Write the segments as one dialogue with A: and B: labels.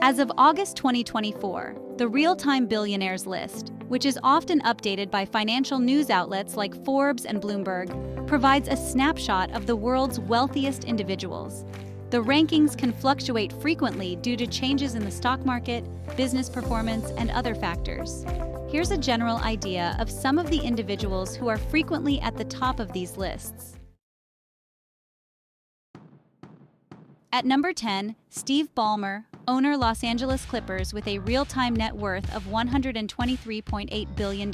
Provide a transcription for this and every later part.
A: As of August 2024, the Real-Time Billionaires list, which is often updated by financial news outlets like Forbes and Bloomberg, provides a snapshot of the world's wealthiest individuals. The rankings can fluctuate frequently due to changes in the stock market, business performance, and other factors. Here's a general idea of some of the individuals who are frequently at the top of these lists. At number 10, Steve Ballmer, owner Los Angeles Clippers with a real-time net worth of $123.8 billion.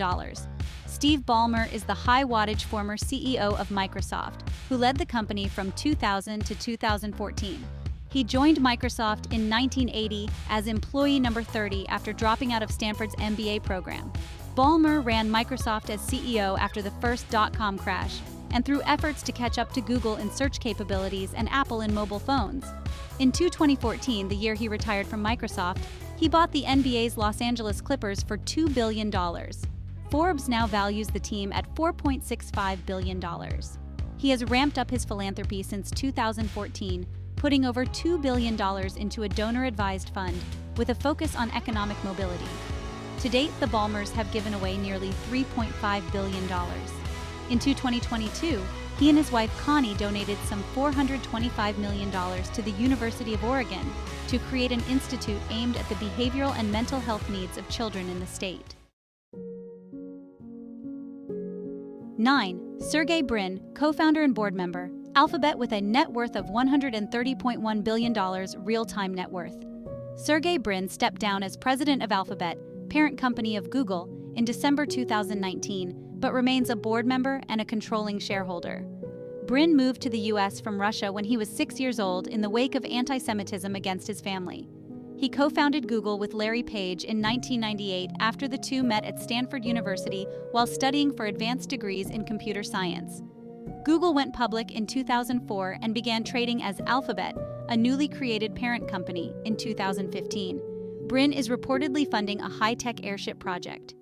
A: Steve Ballmer is the high-wattage former CEO of Microsoft, who led the company from 2000 to 2014. He joined Microsoft in 1980 as employee number 30 after dropping out of Stanford's MBA program. Ballmer ran Microsoft as CEO after the first dot-com crash, and through efforts to catch up to Google in search capabilities and Apple in mobile phones. In 2014, the year he retired from Microsoft, he bought the NBA's Los Angeles Clippers for $2 billion. Forbes now values the team at $4.65 billion. He has ramped up his philanthropy since 2014, putting over $2 billion into a donor-advised fund with a focus on economic mobility. To date, the Ballmers have given away nearly $3.5 billion. In 2022, he and his wife Connie donated some $425 million to the University of Oregon to create an institute aimed at the behavioral and mental health needs of children in the state. 9. Sergey Brin, co-founder and board member, Alphabet with a net worth of $130.1 billion real-time net worth. Sergey Brin stepped down as president of Alphabet, parent company of Google, in December 2019, but remains a board member and a controlling shareholder. Brin moved to the U.S. from Russia when he was 6 years old in the wake of anti-Semitism against his family. He co-founded Google with Larry Page in 1998 after the two met at Stanford University while studying for advanced degrees in computer science. Google went public in 2004 and began trading as Alphabet, a newly created parent company, in 2015. Brin is reportedly funding a high-tech airship project.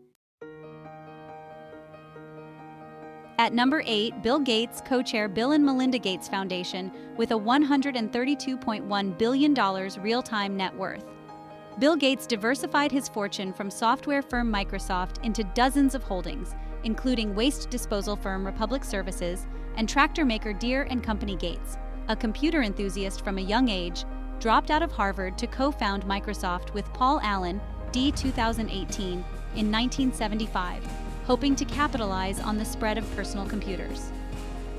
A: At number 8, Bill Gates co-chair Bill and Melinda Gates Foundation with a $132.1 billion real-time net worth. Bill Gates diversified his fortune from software firm Microsoft into dozens of holdings, including waste disposal firm Republic Services and tractor maker Deere & Company Gates. A computer enthusiast from a young age, dropped out of Harvard to co-found Microsoft with Paul Allen, D. 2018, in 1975. Hoping to capitalize on the spread of personal computers.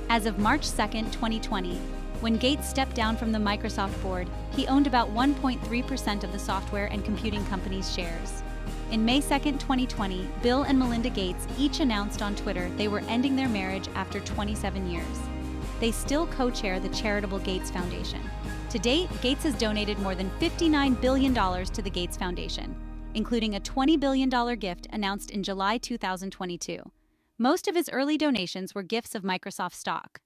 A: As of March 2, 2020, when Gates stepped down from the Microsoft board, he owned about 1.3% of the software and computing company's shares. In May 2, 2020, Bill and Melinda Gates each announced on Twitter they were ending their marriage after 27 years. They still co-chair the charitable Gates Foundation. To date, Gates has donated more than $59 billion to the Gates Foundation, including a $20 billion gift announced in July 2022. Most of his early donations were gifts of Microsoft stock.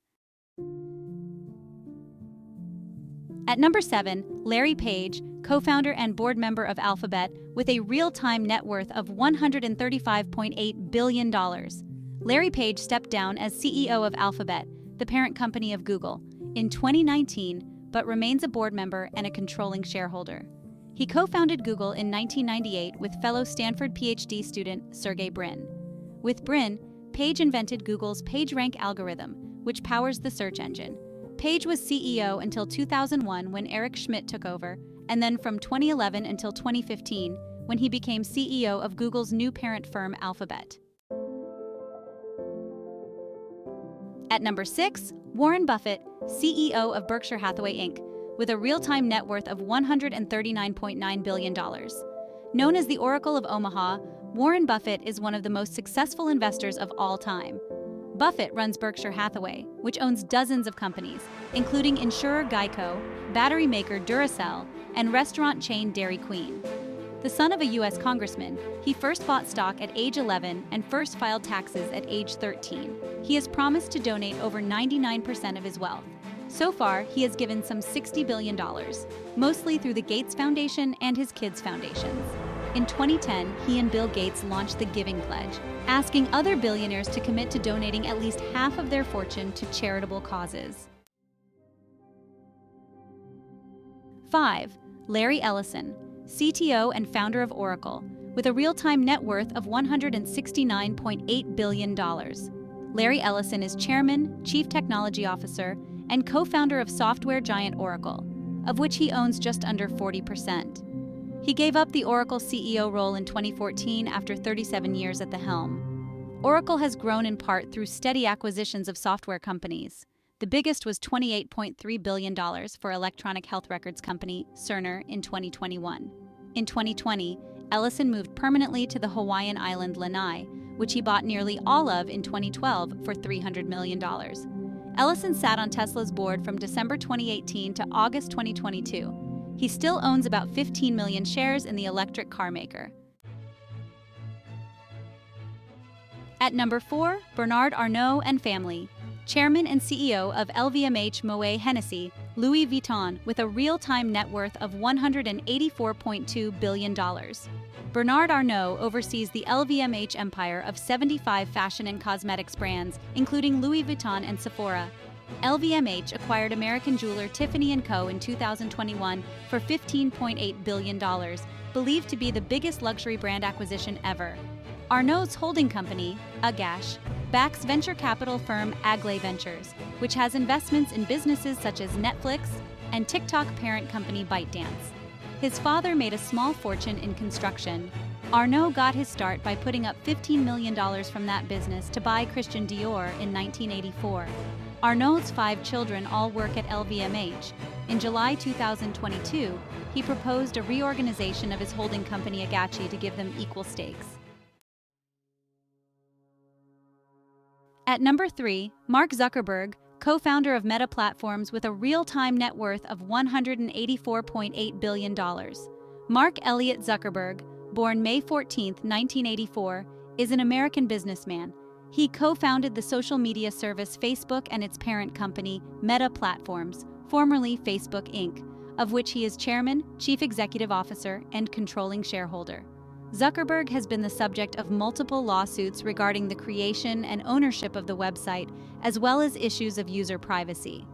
A: At number 7, Larry Page, co-founder and board member of Alphabet, with a real-time net worth of $135.8 billion. Larry Page stepped down as CEO of Alphabet, the parent company of Google, in 2019, but remains a board member and a controlling shareholder. He co-founded Google in 1998 with fellow Stanford PhD student Sergey Brin. With Brin, Page invented Google's PageRank algorithm, which powers the search engine. Page was CEO until 2001 when Eric Schmidt took over, and then from 2011 until 2015 when he became CEO of Google's new parent firm Alphabet. At number 6, Warren Buffett, CEO of Berkshire Hathaway Inc., with a real-time net worth of $139.9 billion. Known as the Oracle of Omaha, Warren Buffett is one of the most successful investors of all time. Buffett runs Berkshire Hathaway, which owns dozens of companies, including insurer Geico, battery maker Duracell, and restaurant chain Dairy Queen. The son of a U.S. congressman, he first bought stock at age 11 and first filed taxes at age 13. He has promised to donate over 99% of his wealth. So far, he has given some $60 billion, mostly through the Gates Foundation and his kids' foundations. In 2010, he and Bill Gates launched the Giving Pledge, asking other billionaires to commit to donating at least half of their fortune to charitable causes. 5. Larry Ellison, CTO and founder of Oracle, with a real-time net worth of $169.8 billion. Larry Ellison is chairman, chief technology officer, and co-founder of software giant Oracle, of which he owns just under 40%. He gave up the Oracle CEO role in 2014 after 37 years at the helm. Oracle has grown in part through steady acquisitions of software companies. The biggest was $28.3 billion for electronic health records company Cerner in 2021. In 2020, Ellison moved permanently to the Hawaiian island Lanai, which he bought nearly all of in 2012 for $300 million. Ellison sat on Tesla's board from December 2018 to August 2022. He still owns about 15 million shares in the electric car maker. At number 4, Bernard Arnault and family. Chairman and CEO of LVMH Moet Hennessy, Louis Vuitton, with a real-time net worth of $184.2 billion. Bernard Arnault oversees the LVMH empire of 75 fashion and cosmetics brands, including Louis Vuitton and Sephora. LVMH acquired American jeweler Tiffany & Co. in 2021 for $15.8 billion, believed to be the biggest luxury brand acquisition ever. Arnault's holding company, Agache, backs venture capital firm Aglay Ventures, which has investments in businesses such as Netflix and TikTok parent company ByteDance. His father made a small fortune in construction. Arnault got his start by putting up $15 million from that business to buy Christian Dior in 1984. Arnault's 5 children all work at LVMH. In July 2022, he proposed a reorganization of his holding company Agache to give them equal stakes. At number 3, Mark Zuckerberg, co-founder of Meta Platforms with a real-time net worth of $184.8 billion. Mark Elliott Zuckerberg, born May 14, 1984, is an American businessman. He co-founded the social media service Facebook and its parent company, Meta Platforms, formerly Facebook Inc., of which he is chairman, chief executive officer, and controlling shareholder. Zuckerberg has been the subject of multiple lawsuits regarding the creation and ownership of the website, as well as issues of user privacy.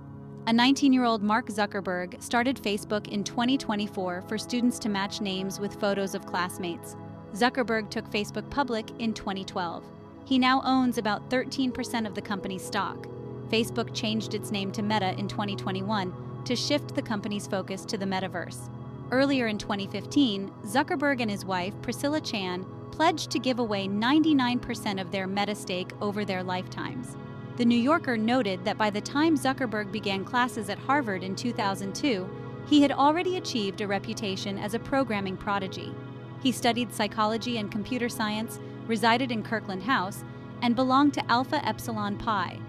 A: A 19-year-old Mark Zuckerberg started Facebook in 2024 for students to match names with photos of classmates. Zuckerberg took Facebook public in 2012. He now owns about 13% of the company's stock. Facebook changed its name to Meta in 2021 to shift the company's focus to the metaverse. Earlier in 2015, Zuckerberg and his wife, Priscilla Chan, pledged to give away 99% of their Meta stake over their lifetimes. The New Yorker noted that by the time Zuckerberg began classes at Harvard in 2002, he had already achieved a reputation as a programming prodigy. He studied psychology and computer science, resided in Kirkland House, and belonged to Alpha Epsilon Pi.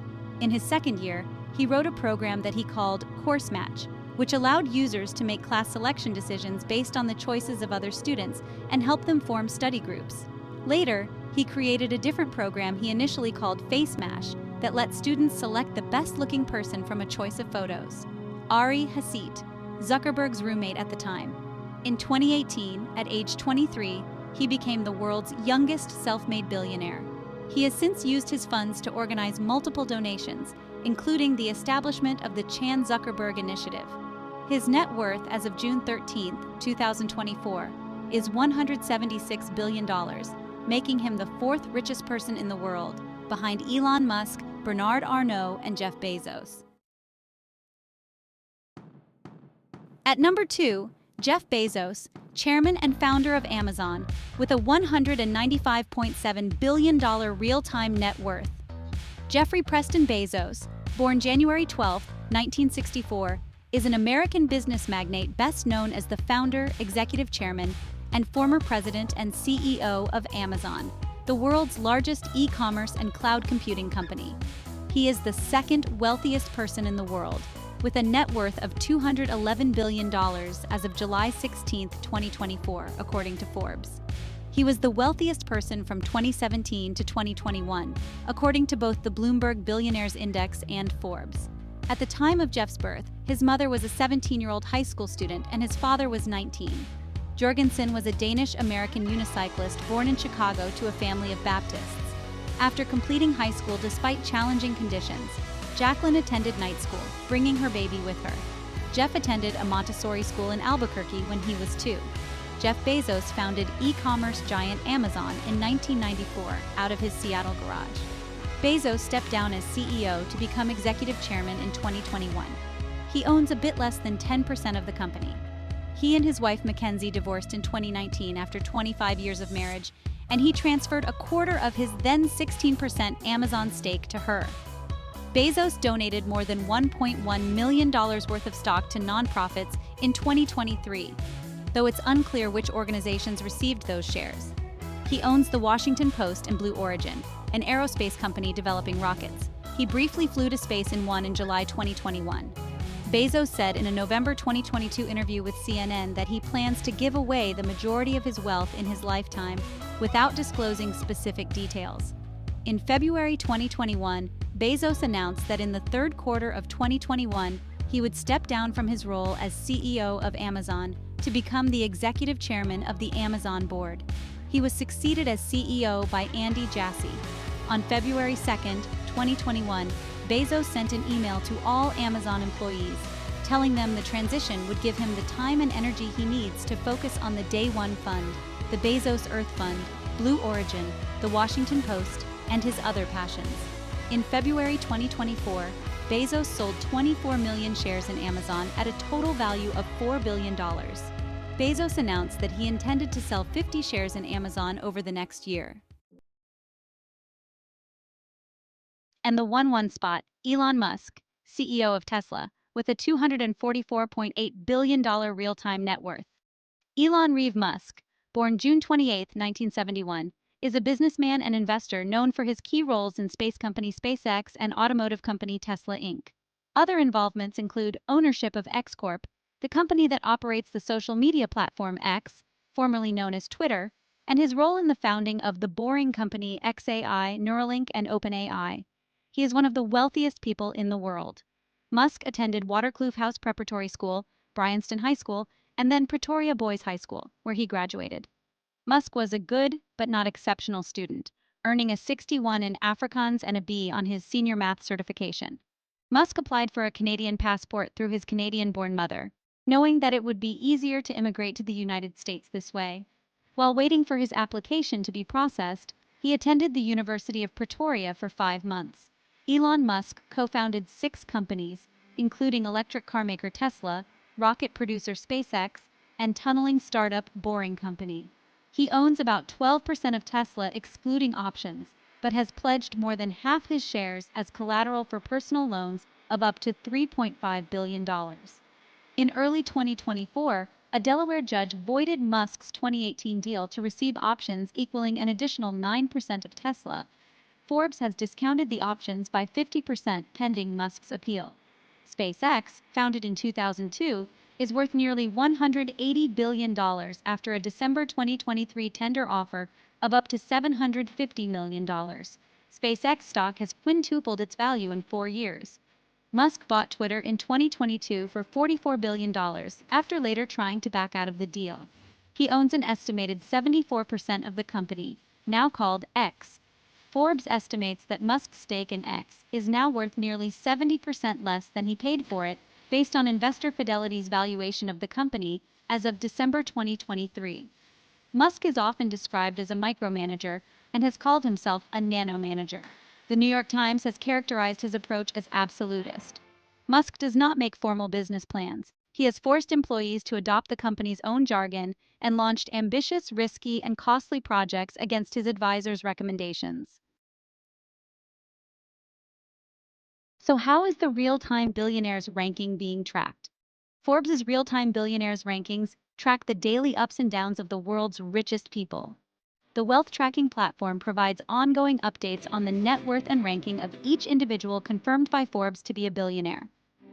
A: In his second year, he wrote a program that he called Course Match, which allowed users to make class selection decisions based on the choices of other students and help them form study groups. Later, he created a different program he initially called Face Mash that let students select the best-looking person from a choice of photos. Ari Hasit, Zuckerberg's roommate at the time. In 2018, at age 23, he became the world's youngest self-made billionaire. He has since used his funds to organize multiple donations, including the establishment of the Chan Zuckerberg Initiative. His net worth as of June 13, 2024, is $176 billion, making him the 4th richest person in the world, behind Elon Musk, Bernard Arnault, and Jeff Bezos. At number 2, Jeff Bezos, chairman and founder of Amazon, with a $195.7 billion real-time net worth. Jeffrey Preston Bezos, born January 12, 1964, is an American business magnate best known as the founder, executive chairman, and former president and CEO of Amazon, the world's largest e-commerce and cloud computing company. He is the 2nd wealthiest person in the world, with a net worth of $211 billion as of July 16, 2024, according to Forbes. He was the wealthiest person from 2017 to 2021, according to both the Bloomberg Billionaires Index and Forbes. At the time of Jeff's birth, his mother was a 17-year-old high school student and his father was 19. Jorgensen was a Danish-American unicyclist born in Chicago to a family of Baptists. After completing high school despite challenging conditions, Jacqueline attended night school, bringing her baby with her. Jeff attended a Montessori school in Albuquerque when he was 2. Jeff Bezos founded e-commerce giant Amazon in 1994 out of his Seattle garage. Bezos stepped down as CEO to become executive chairman in 2021. He owns a bit less than 10% of the company. He and his wife Mackenzie divorced in 2019 after 25 years of marriage, and he transferred a quarter of his then 16% Amazon stake to her. Bezos donated more than $1.1 million worth of stock to nonprofits in 2023, though it's unclear which organizations received those shares. He owns the Washington Post and Blue Origin, an aerospace company developing rockets. He briefly flew to space in one in July 2021. Bezos said in a November 2022 interview with CNN that he plans to give away the majority of his wealth in his lifetime without disclosing specific details. In February 2021, Bezos announced that in the third quarter of 2021, he would step down from his role as CEO of Amazon to become the executive chairman of the Amazon board. He was succeeded as CEO by Andy Jassy. On February 2, 2021, Bezos sent an email to all Amazon employees, telling them the transition would give him the time and energy he needs to focus on the Day One Fund, the Bezos Earth Fund, Blue Origin, the Washington Post, and his other passions. In February 2024, Bezos sold 24 million shares in Amazon at a total value of $4 billion. Bezos announced that he intended to sell 50 shares in Amazon over the next year. And the 1-1 spot, Elon Musk, CEO of Tesla, with a $244.8 billion real-time net worth. Elon Reeve Musk, born June 28, 1971, is a businessman and investor known for his key roles in space company SpaceX and automotive company Tesla Inc. Other involvements include ownership of X Corp, the company that operates the social media platform X, formerly known as Twitter, and his role in the founding of the Boring Company XAI, Neuralink, and OpenAI. He is one of the wealthiest people in the world. Musk attended Waterkloof House Preparatory School, Bryanston High School, and then Pretoria Boys High School, where he graduated. Musk was a good, but not exceptional student, earning a 61 in Afrikaans and a B on his senior math certification. Musk applied for a Canadian passport through his Canadian-born mother, knowing that it would be easier to immigrate to the United States this way. While waiting for his application to be processed, he attended the University of Pretoria for 5 months. Elon Musk co-founded 6 companies, including electric car maker Tesla, rocket producer SpaceX, and tunneling startup Boring Company. He owns about 12% of Tesla excluding options, but has pledged more than half his shares as collateral for personal loans of up to $3.5 billion. In early 2024, a Delaware judge voided Musk's 2018 deal to receive options equaling an additional 9% of Tesla. Forbes has discounted the options by 50% pending Musk's appeal. SpaceX, founded in 2002, is worth nearly $180 billion after a December 2023 tender offer of up to $750 million. SpaceX stock has quintupled its value in 4 years. Musk bought Twitter in 2022 for $44 billion after later trying to back out of the deal. He owns an estimated 74% of the company, now called X. Forbes estimates that Musk's stake in X is now worth nearly 70% less than he paid for it, based on Investor Fidelity's valuation of the company as of December 2023. Musk is often described as a micromanager and has called himself a nanomanager. The New York Times has characterized his approach as absolutist. Musk does not make formal business plans. He has forced employees to adopt the company's own jargon and launched ambitious, risky, and costly projects against his advisors' recommendations. So how is the Real-Time Billionaires ranking being tracked? Forbes' Real-Time Billionaires rankings track the daily ups and downs of the world's richest people. The wealth tracking platform provides ongoing updates on the net worth and ranking of each individual confirmed by Forbes to be a billionaire.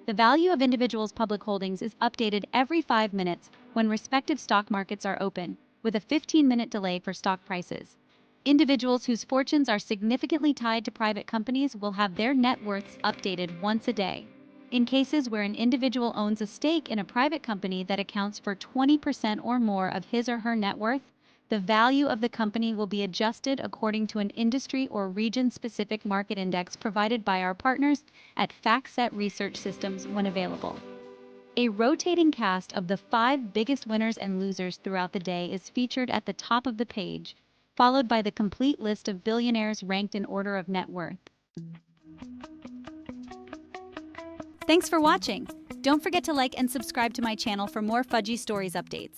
A: The value of individuals' public holdings is updated every 5 minutes when respective stock markets are open, with a 15-minute delay for stock prices. Individuals whose fortunes are significantly tied to private companies will have their net worths updated once a day. In cases where an individual owns a stake in a private company that accounts for 20% or more of his or her net worth, the value of the company will be adjusted according to an industry or region-specific market index provided by our partners at FactSet Research Systems when available. A rotating cast of the 5 biggest winners and losers throughout the day is featured at the top of the page, followed by the complete list of billionaires ranked in order of net worth. Thanks for watching. Don't forget to like and subscribe to my channel for more Fudgy Stories updates.